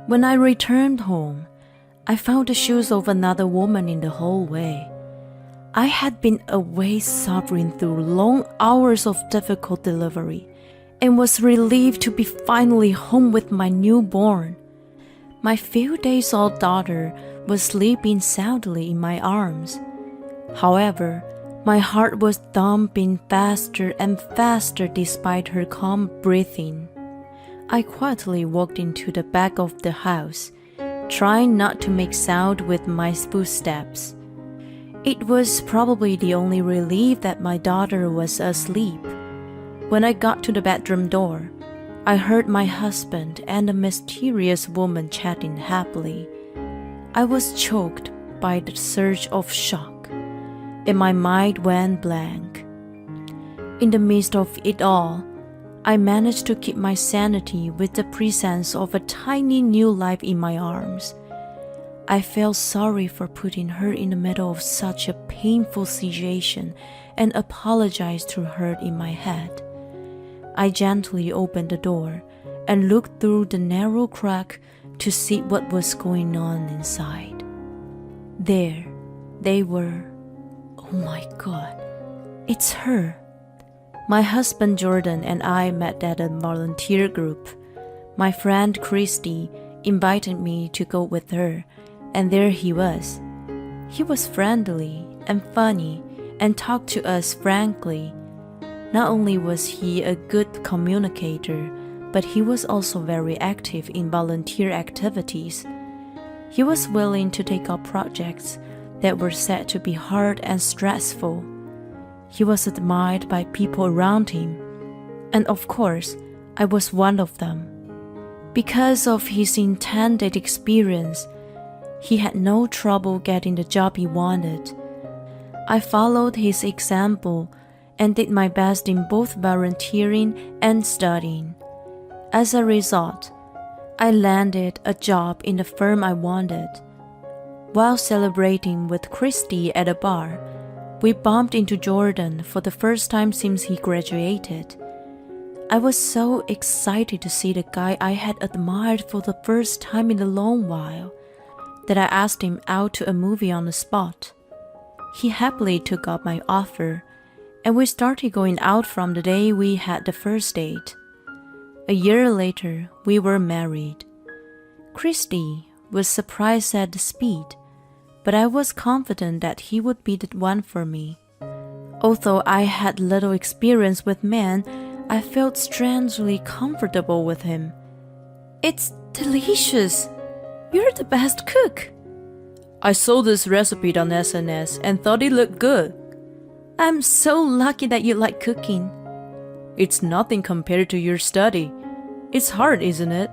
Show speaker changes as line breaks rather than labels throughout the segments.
When I returned home, I found the shoes of another woman in the hallway. I had been away suffering through long hours of difficult delivery and was relieved to be finally home with my newborn. My few days old daughter was sleeping soundly in my arms. However, my heart was thumping faster and faster despite her calm breathing. I quietly walked into the back of the house, trying not to make sound with my footsteps. It was probably the only relief that my daughter was asleep. When I got to the bedroom door, I heard my husband and a mysterious woman chatting happily. I was choked by the surge of shock, and my mind went blank. In the midst of it all, I managed to keep my sanity with the presence of a tiny new life in my arms. I felt sorry for putting her in the middle of such a painful situation and apologized to her in my head. I gently opened the door and looked through the narrow crack to see what was going on inside. There they were. Oh my God, it's her. My husband Jordan and I met at a volunteer group. My friend Christy invited me to go with her, and there he was. He was friendly and funny and talked to us frankly. Not only was he a good communicator, but he was also very active in volunteer activities. He was willing to take up projects that were said to be hard and stressful. He was admired by people around him, and of course, I was one of them. Because of his intended experience, he had no trouble getting the job he wanted. I followed his example and did my best in both volunteering and studying. As a result, I landed a job in the firm I wanted. While celebrating with Christy at a bar, we bumped into Jordan for the first time since he graduated. I was so excited to see the guy I had admired for the first time in a long while that I asked him out to a movie on the spot. He happily took up my offer, and we started going out from the day we had the first date. A year later, we were married. Christy was surprised at the speed, but I was confident that he would be the one for me. Although I had little experience with men, I felt strangely comfortable with him. It's delicious. You're the best cook. I saw this recipe on SNS and thought it looked good. I'm so lucky that you like cooking. It's nothing compared to your study. It's hard, isn't it?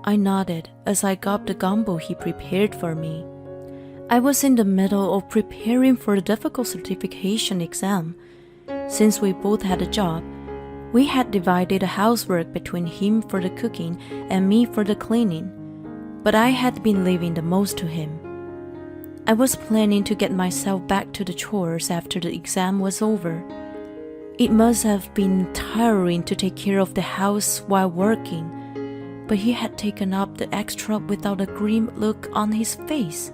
I nodded as I gobbled the gumbo he prepared for me. I was in the middle of preparing for the difficult certification exam. Since we both had a job, we had divided the housework between him for the cooking and me for the cleaning, but I had been leaving the most to him. I was planning to get myself back to the chores after the exam was over. It must have been tiring to take care of the house while working, but he had taken up the extra without a grim look on his face.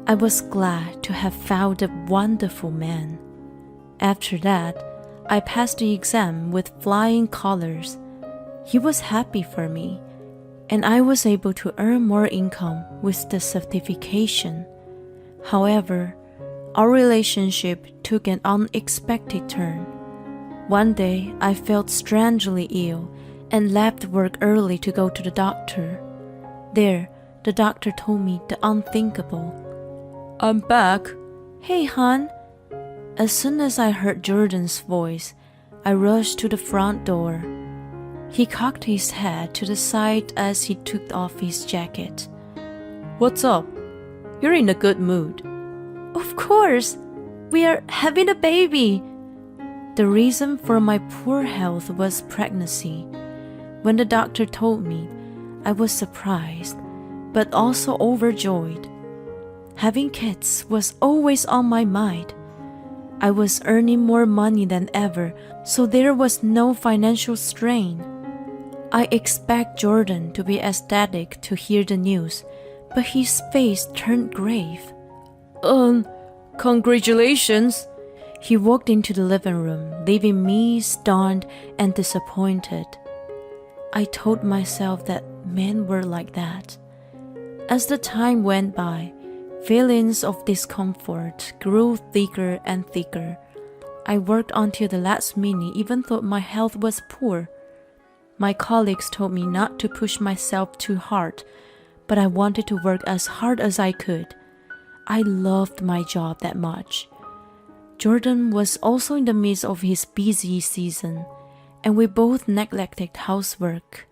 I was glad to have found a wonderful man. After that, I passed the exam with flying colors. He was happy for me, and I was able to earn more income with the certification. However, our relationship took an unexpected turn. One day, I felt strangely ill and left work early to go to the doctor. There, the doctor told me the unthinkable. I'm back. Hey, hon. As soon as I heard Jordan's voice, I rushed to the front door. He cocked his head to the side as he took off his jacket. What's up? You're in a good mood. Of course. We are having a baby. The reason for my poor health was pregnancy. When the doctor told me, I was surprised, but also overjoyed. Having kids was always on my mind. I was earning more money than ever, so there was no financial strain. I expect Jordan to be ecstatic to hear the news, but his face turned grave. Congratulations. He walked into the living room, leaving me stunned and disappointed. I told myself that men were like that. As the time went by, feelings of discomfort grew thicker and thicker. I worked until the last minute even though my health was poor. My colleagues told me not to push myself too hard, but I wanted to work as hard as I could. I loved my job that much. Jordan was also in the midst of his busy season, and we both neglected housework.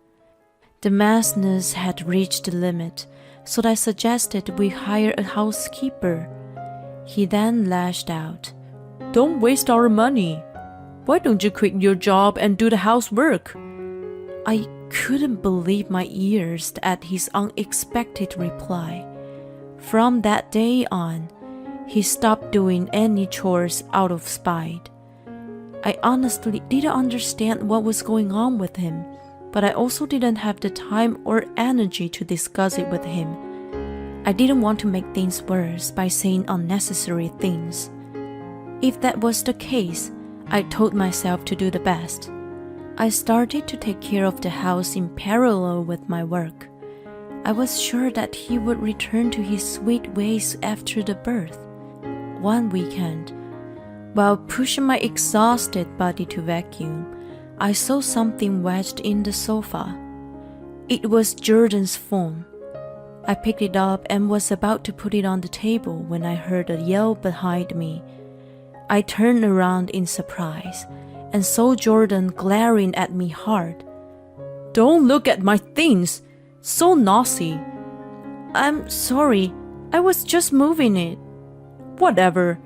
The madness had reached the limit, so I suggested we hire a housekeeper. He then lashed out. Don't waste our money. Why don't you quit your job and do the housework? I couldn't believe my ears at his unexpected reply. From that day on, he stopped doing any chores out of spite. I honestly didn't understand what was going on with him, but I also didn't have the time or energy to discuss it with him. I didn't want to make things worse by saying unnecessary things. If that was the case, I told myself to do the best. I started to take care of the house in parallel with my work. I was sure that he would return to his sweet ways after the birth. One weekend, while pushing my exhausted body to vacuum, I saw something wedged in the sofa. It was Jordan's phone. I picked it up and was about to put it on the table when I heard a yell behind me. I turned around in surprise and saw Jordan glaring at me hard. Don't look at my things! So naughty! I'm sorry, I was just moving it. Whatever,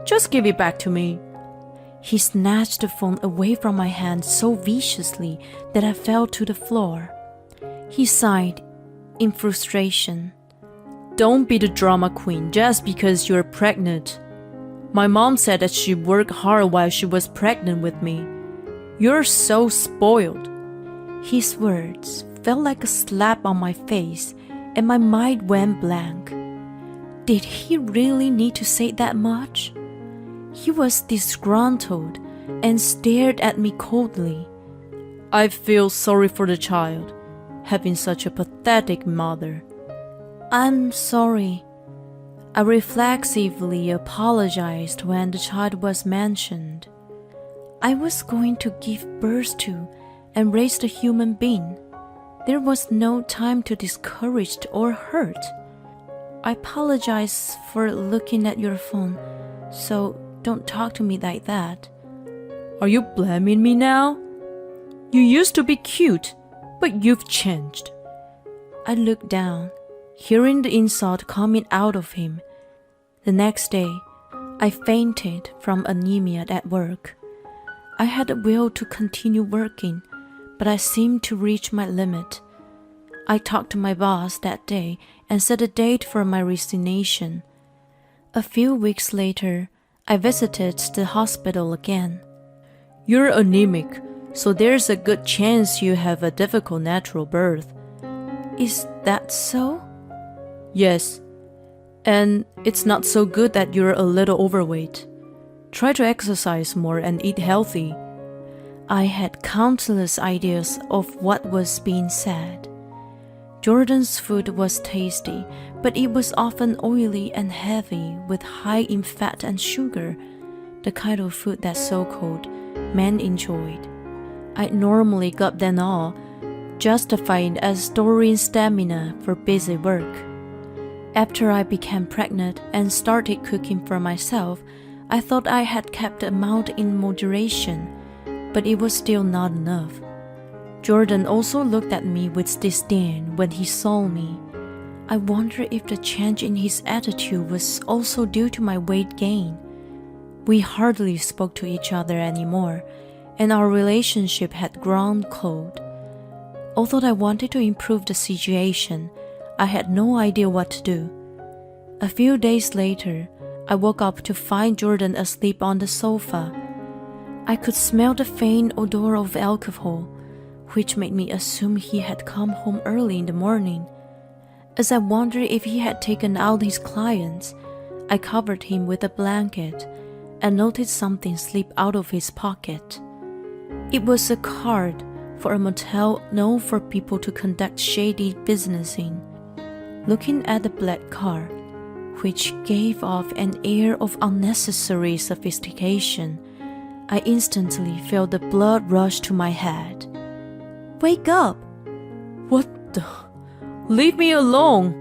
just give it back to me. He snatched the phone away from my hand so viciously that I fell to the floor. He sighed in frustration. Don't be the drama queen just because you're pregnant. My mom said that she worked hard while she was pregnant with me. You're so spoiled. His words felt like a slap on my face, and my mind went blank. Did he really need to say that much? He was disgruntled and stared at me coldly. I feel sorry for the child, having such a pathetic mother. I'm sorry. I reflexively apologized when the child was mentioned. I was going to give birth to and raise a human being. There was no time to discourage or hurt. I apologize for looking at your phone, so don't talk to me like that. Are you blaming me now? You used to be cute, but you've changed. I looked down, hearing the insult coming out of him. The next day, I fainted from anemia at work. I had a will to continue working, but I seemed to reach my limit. I talked to my boss that day and set a date for my resignation. A few weeks later, I visited the hospital again. You're anemic, so there's a good chance you have a difficult natural birth. Is that so? Yes. And it's not so good that you're a little overweight. Try to exercise more and eat healthy. I had countless ideas of what was being said. Jordan's food was tasty, but it was often oily and heavy with high in fat and sugar, the kind of food that so-called men enjoyed. I normally got them all, justifying as storing stamina for busy work. After I became pregnant and started cooking for myself, I thought I had kept the amount in moderation, but it was still not enough. Jordan also looked at me with disdain when he saw me. I wonder if the change in his attitude was also due to my weight gain. We hardly spoke to each other anymore, and our relationship had grown cold. Although I wanted to improve the situation, I had no idea what to do. A few days later, I woke up to find Jordan asleep on the sofa. I could smell the faint odor of alcohol. which made me assume he had come home early in the morning. As I wondered if he had taken out his clients, I covered him with a blanket and noticed something slip out of his pocket. It was a card for a motel known for people to conduct shady business in. Looking at the black card, which gave off an air of unnecessary sophistication, I instantly felt the blood rush to my head. "Wake up!"
What the? Leave me alone!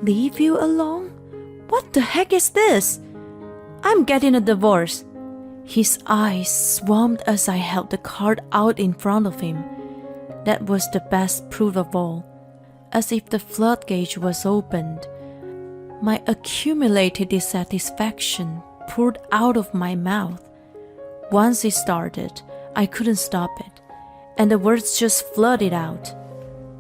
"Leave you alone? What the heck is this? I'm getting a divorce." His eyes swarmed as I held the card out in front of him. That was the best proof of all. As if the floodgate was opened, my accumulated dissatisfaction poured out of my mouth. Once it started, I couldn't stop it, and the words just flooded out.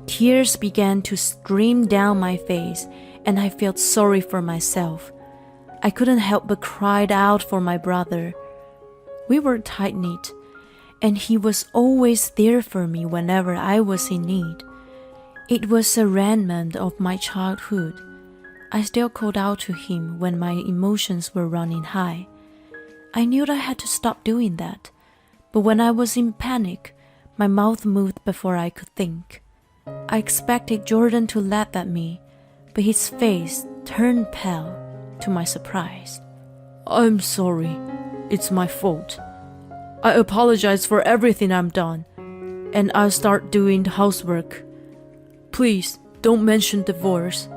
Tears began to stream down my face, and I felt sorry for myself. I couldn't help but cry out for my brother. We were tight-knit, and he was always there for me whenever I was in need. It was a remnant of my childhood. I still called out to him when my emotions were running high. I knew I had to stop doing that, but when I was in panic, my mouth moved before I could think. I expected Jordan to laugh at me, but his face turned pale to my surprise.
I'm sorry. It's my fault. I apologize for everything I've done, and I'll start doing the housework. Please, don't mention divorce.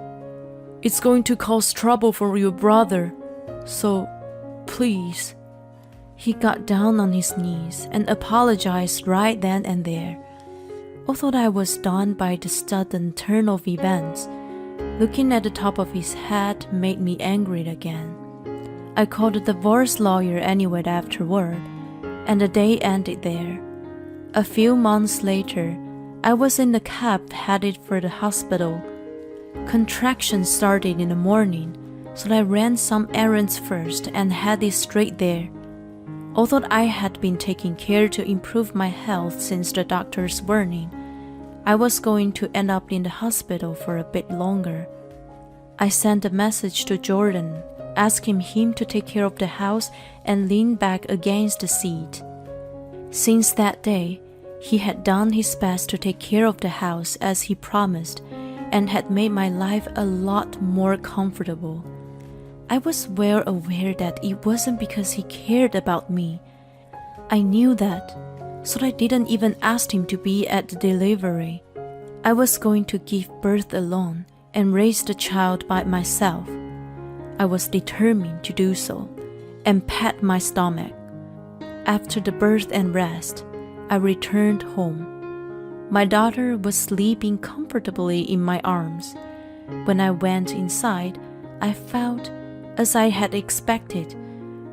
It's going to cause trouble for your brother, so please.
He got down on his knees and apologized right then and there. Although I was stunned by the sudden turn of events, looking at the top of his head made me angry again. I called a divorce lawyer anyway afterward, and the day ended there. A few months later, I was in the cab headed for the hospital. Contractions started in the morning, so I ran some errands first and headed straight there. Although I had been taking care to improve my health since the doctor's warning, I was going to end up in the hospital for a bit longer. I sent a message to Jordan, asking him to take care of the house and lean back against the seat. Since that day, he had done his best to take care of the house as he promised, and had made my life a lot more comfortable. I was well aware that it wasn't because he cared about me. I knew that, so I didn't even ask him to be at the delivery. I was going to give birth alone and raise the child by myself. I was determined to do so, and pat my stomach. After the birth and rest, I returned home. My daughter was sleeping comfortably in my arms. When I went inside, I found, as I had expected,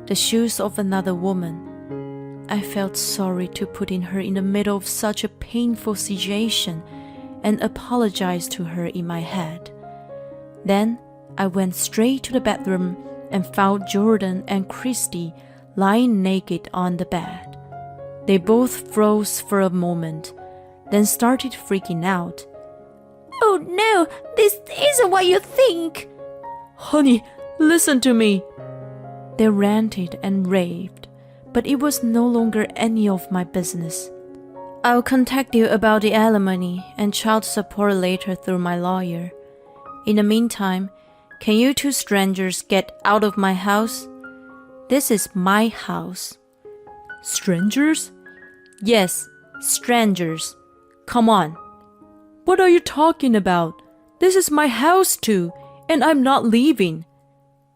the shoes of another woman. I felt sorry to putting her in the middle of such a painful situation and apologized to her in my head. Then I went straight to the bedroom and found Jordan and Christy lying naked on the bed. They both froze for a moment, then started freaking out.
"Oh no, this isn't what you think!"
Honey, listen to me!
They ranted and raved, but it was no longer any of my business. I'll contact you about the alimony and child support later through my lawyer. In the meantime, can you two strangers get out of my house? This is my house.
Strangers?
Yes, strangers. Come on.
What are you talking about? This is my house too, and I'm not leaving.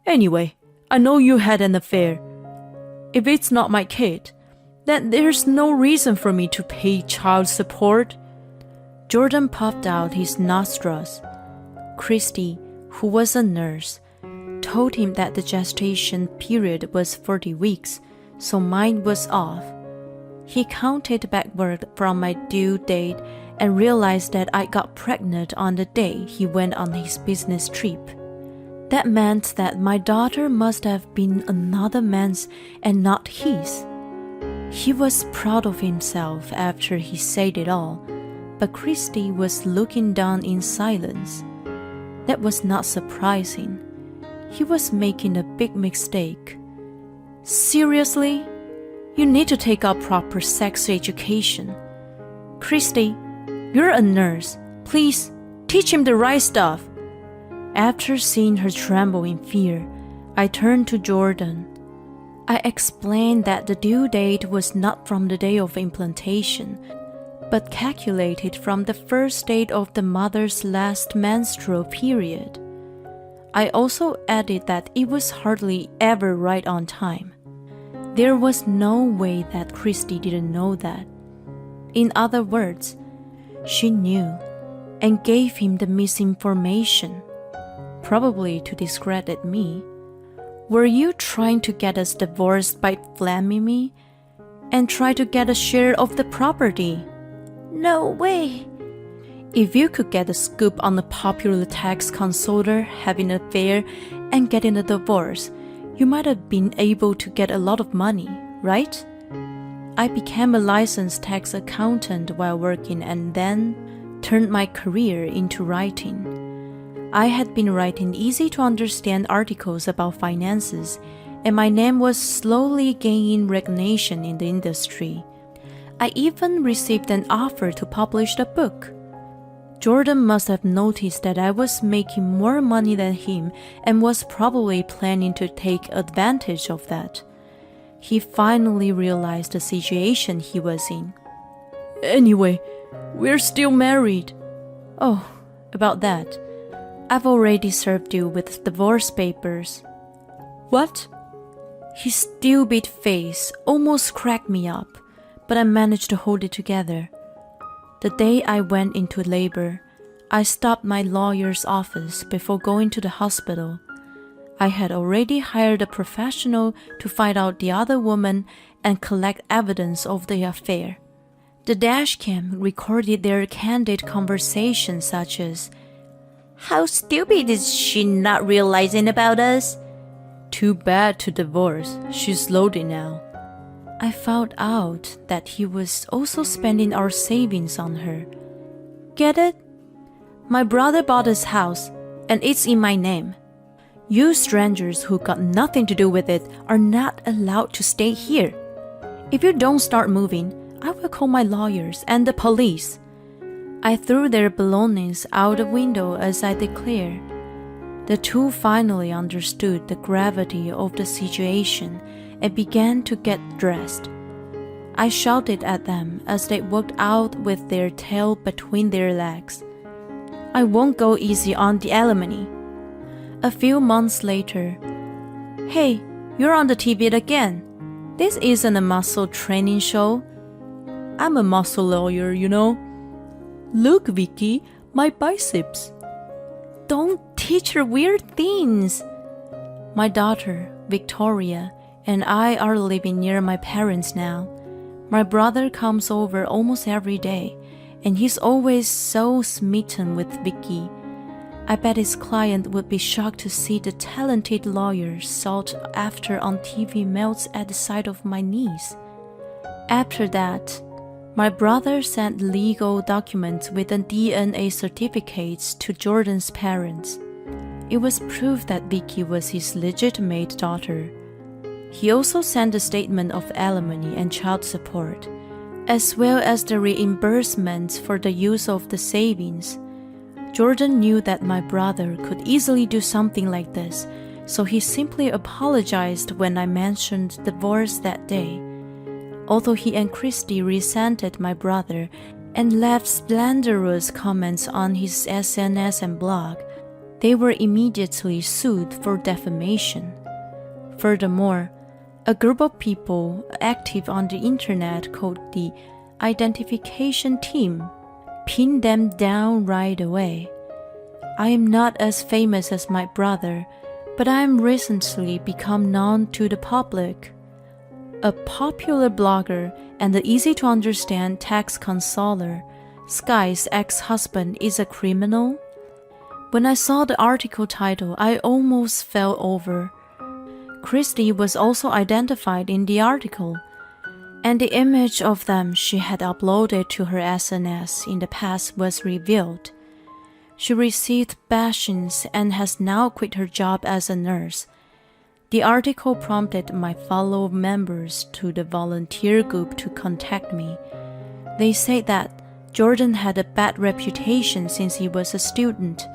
Anyway, I know you had an affair. If it's not my kid, then there's no reason for me to pay child support.
Jordan puffed out his nostrils. Christy, who was a nurse, told him that the gestation period was 40 weeks, so mine was off. He counted backward from my due date and realized that I got pregnant on the day he went on his business trip. That meant that my daughter must have been another man's and not his. He was proud of himself after he said it all, but Christy was looking down in silence. That was not surprising. He was making a big mistake. Seriously? You need to take up proper sex education. Christy, you're a nurse. Please, teach him the right stuff. After seeing her tremble in fear, I turned to Jordan. I explained that the due date was not from the day of implantation, but calculated from the first date of the mother's last menstrual period. I also added that it was hardly ever right on time. There was no way that Christy didn't know that. In other words, she knew and gave him the misinformation, probably to discredit me. Were you trying to get us divorced by blaming me and try to get a share of the property?
No way.
If you could get a scoop on a popular tax consultant having an affair and getting a divorce, you might have been able to get a lot of money, right? I became a licensed tax accountant while working and then turned my career into writing. I had been writing easy-to-understand articles about finances, and my name was slowly gaining recognition in the industry. I even received an offer to publish the book. Jordan must have noticed that I was making more money than him and was probably planning to take advantage of that. He finally realized the situation he was in.
Anyway, we're still married.
Oh, about that. I've already served you with divorce papers.
What?
His stupid face almost cracked me up, but I managed to hold it together. The day I went into labor, I stopped my lawyer's office before going to the hospital. I had already hired a professional to find out the other woman and collect evidence of the affair. The dashcam recorded their candid conversations such as,
How stupid is she not realizing about us?
Too bad to divorce. She's loaded now.
I found out that he was also spending our savings on her. Get it? My brother bought his house, and it's in my name. You strangers who got nothing to do with it are not allowed to stay here. If you don't start moving, I will call my lawyers and the police. I threw their belongings out the window as I declared. The two finally understood the gravity of the situation and began to get dressed. I shouted at them as they walked out with their tail between their legs. I won't go easy on the alimony. A few months later, Hey, you're on the TV again. This isn't a muscle training show.
I'm a muscle lawyer, you know. Look, Vicky, my biceps.
Don't teach her weird things. My daughter, Victoria, and I are living near my parents now. My brother comes over almost every day, and he's always so smitten with Vicky. I bet his client would be shocked to see the talented lawyer sought after on TV melts at the sight of my niece. After that, my brother sent legal documents with the DNA certificates to Jordan's parents. It was proof that Vicky was his legitimate daughter. He also sent a statement of alimony and child support, as well as the reimbursements for the use of the savings. Jordan knew that my brother could easily do something like this, so he simply apologized when I mentioned divorce that day. Although he and Christy resented my brother and left slanderous comments on his SNS and blog, they were immediately sued for defamation. Furthermore, a group of people active on the internet called the Identification Team pinned them down right away. I am not as famous as my brother, but I am recently become known to the public. A popular blogger and the easy-to-understand tax consoler, Sky's ex-husband is a criminal? When I saw the article title, I almost fell over. Christy was also identified in the article. and the image of them she had uploaded to her SNS in the past was revealed. She received bashings and has now quit her job as a nurse. The article prompted my fellow members to the volunteer group to contact me. They said that Jordan had a bad reputation since he was a student.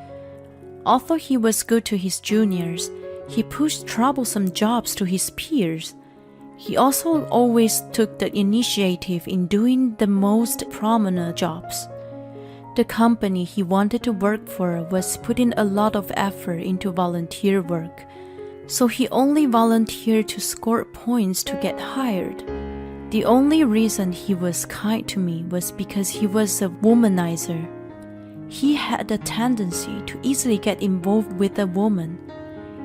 Although he was good to his juniors, he pushed troublesome jobs to his peers. He also always took the initiative in doing the most prominent jobs. The company he wanted to work for was putting a lot of effort into volunteer work, so he only volunteered to score points to get hired. The only reason he was kind to me was because he was a womanizer. He had a tendency to easily get involved with a woman.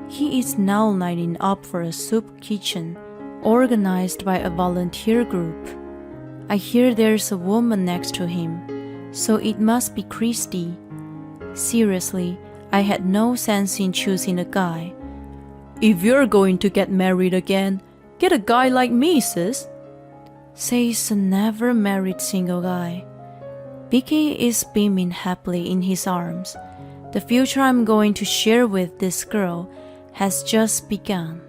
He is now lining up for a soup kitchen organized by a volunteer group. I hear there's a woman next to him, so it must be Christy. Seriously, I had no sense in choosing a guy.
If you're going to get married again, get a guy like me, sis.
Says a never married single guy. Vicky is beaming happily in his arms. The future I'm going to share with this girl has just begun.